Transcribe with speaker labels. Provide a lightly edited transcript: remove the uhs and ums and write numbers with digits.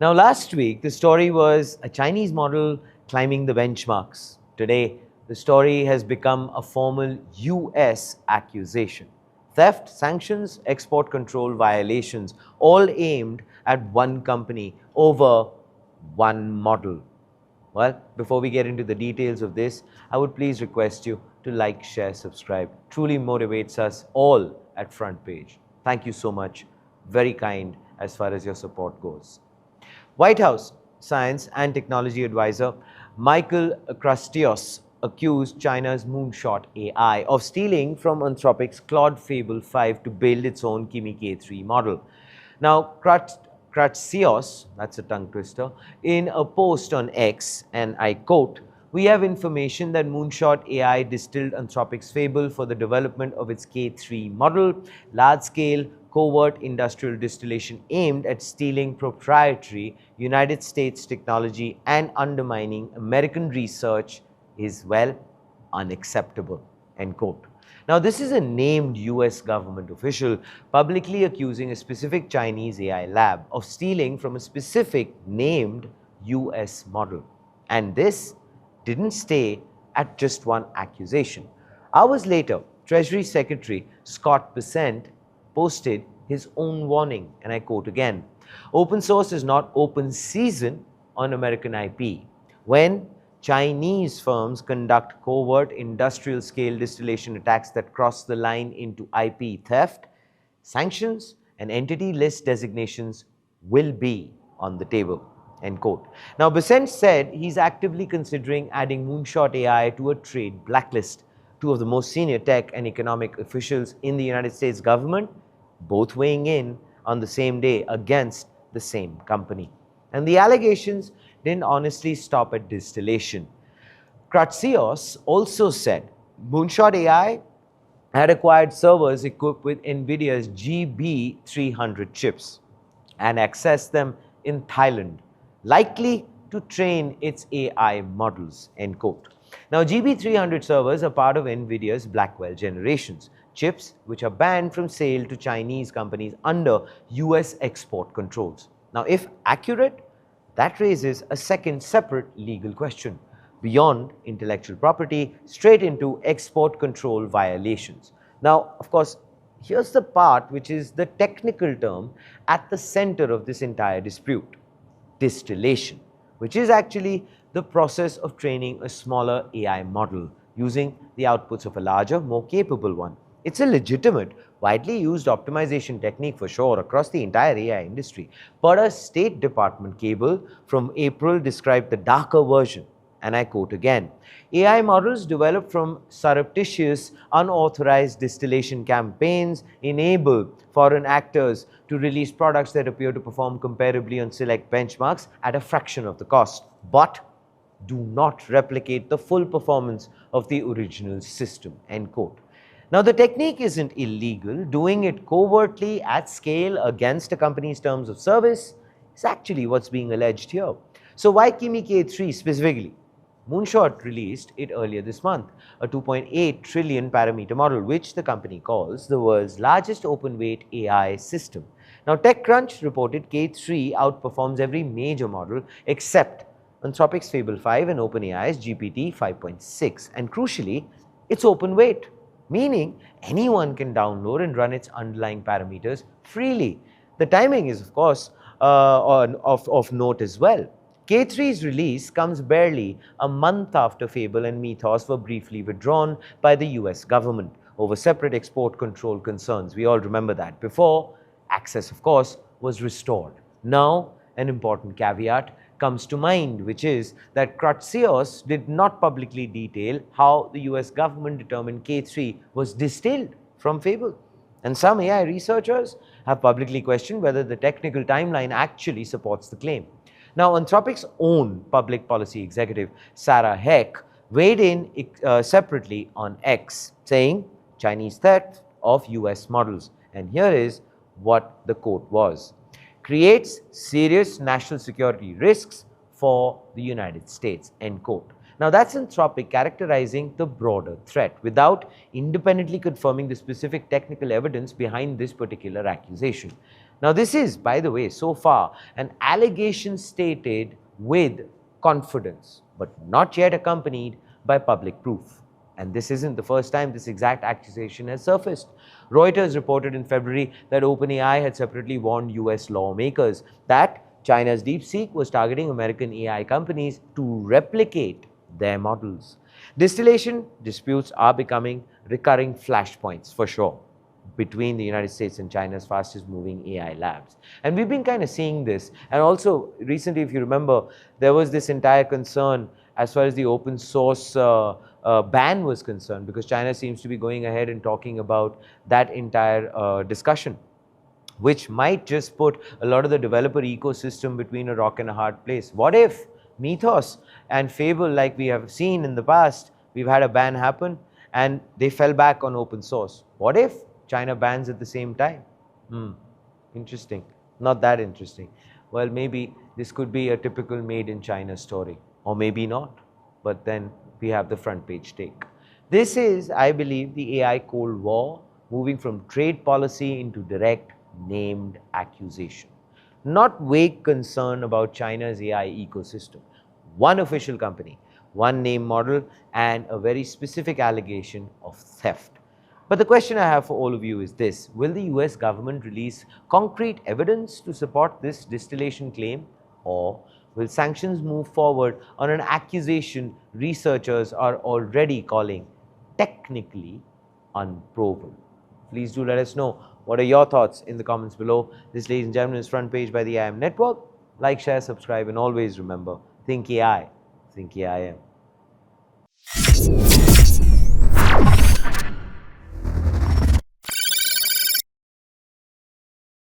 Speaker 1: Now, last week, the story was a Chinese model climbing the benchmarks. Today, the story has become a formal US accusation. Theft, sanctions, export control violations, all aimed at one company over one model. Well, before we get into the details of this, I would please request you to like, share, subscribe. Truly motivates us all at Front Page. Thank you so much. Very kind as far as your support goes. White House Science and Technology Advisor Michael Kratsios accused China's Moonshot AI of stealing from Anthropic's Claude Fable 5 to build its own Kimi K3 model. Now, Kratsios, that's a tongue twister, in a post on X, and I quote, "We have information that Moonshot AI distilled Anthropic's Fable for the development of its K3 model, large-scale covert industrial distillation aimed at stealing proprietary United States technology and undermining American research is, well, unacceptable," end quote. Now, this is a named US government official publicly accusing a specific Chinese AI lab of stealing from a specific named US model. And this didn't stay at just one accusation. Hours later, Treasury Secretary Scott Bessent posted his own warning, and I quote again, "Open source is not open season on American IP. When Chinese firms conduct covert industrial scale distillation attacks that cross the line into IP theft, sanctions and entity list designations will be on the table," end quote. Now, Bessent said he's actively considering adding Moonshot AI to a trade blacklist. Two of the most senior tech and economic officials in the United States government, both weighing in on the same day against the same company. And the allegations didn't honestly stop at distillation. Kratsios also said Moonshot AI had acquired servers equipped with Nvidia's GB300 chips and accessed them in Thailand, likely to train its AI models, end quote. Now, GB300 servers are part of Nvidia's Blackwell generations, chips which are banned from sale to Chinese companies under US export controls. Now, if accurate, that raises a second separate legal question beyond intellectual property straight into export control violations. Now, of course, here's the part which is the technical term at the center of this entire dispute: distillation, which is actually the process of training a smaller AI model using the outputs of a larger, more capable one. It's a legitimate, widely used optimization technique for sure across the entire AI industry. But a State Department cable from April described the darker version, and I quote again, "AI models developed from surreptitious, unauthorized distillation campaigns enable foreign actors to release products that appear to perform comparably on select benchmarks at a fraction of the cost, but do not replicate the full performance of the original system," end quote. Now, the technique isn't illegal. Doing it covertly at scale against a company's terms of service is actually what's being alleged here. So why Kimi K3 specifically? Moonshot released it earlier this month, a 2.8 trillion parameter model, which the company calls the world's largest open-weight AI system. Now, TechCrunch reported K3 outperforms every major model except Anthropic's Fable 5 and OpenAI's GPT 5.6. And crucially, it's open-weight, meaning anyone can download and run its underlying parameters freely. The timing is, of course, of note as well. K3's release comes barely a month after Fable and Mythos were briefly withdrawn by the US government over separate export control concerns. We all remember that. Before, access, of course, was restored. Now, an important caveat comes to mind, which is that Kratsios did not publicly detail how the US government determined K3 was distilled from Fable. And some AI researchers have publicly questioned whether the technical timeline actually supports the claim. Now, Anthropic's own public policy executive, Sarah Heck, weighed in separately on X, saying Chinese theft of US models. And here is what the quote was: "Creates serious national security risks for the United States," end quote. Now, that's Anthropic characterizing the broader threat without independently confirming the specific technical evidence behind this particular accusation. Now, this is, by the way, so far an allegation stated with confidence, but not yet accompanied by public proof. And this isn't the first time this exact accusation has surfaced. Reuters reported in February that OpenAI had separately warned US lawmakers that China's DeepSeek was targeting American AI companies to replicate their models. Distillation disputes are becoming recurring flashpoints for sure between the United States and China's fastest moving AI labs. And we've been kind of seeing this. And also recently, if you remember, there was this entire concern as far as the open source ban was concerned, because China seems to be going ahead and talking about that entire discussion, which might just put a lot of the developer ecosystem between a rock and a hard place. What if Mythos and Fable, like we have seen in the past, we've had a ban happen and they fell back on open source? What if China bans at the same time? Interesting. Not that interesting. Well, maybe this could be a typical made in China story, or maybe not. But then we have the front page take. This is, I believe, the AI Cold War moving from trade policy into direct named accusation. Not vague concern about China's AI ecosystem. One official company, one name model, and a very specific allegation of theft. But the question I have for all of you is this: will the US government release concrete evidence to support this distillation claim, or will sanctions move forward on an accusation researchers are already calling technically unprovable? Please do let us know. What are your thoughts in the comments below? This, ladies and gentlemen, is Front Page by the IM Network. Like, share, subscribe, and always remember, think AI, think AIM.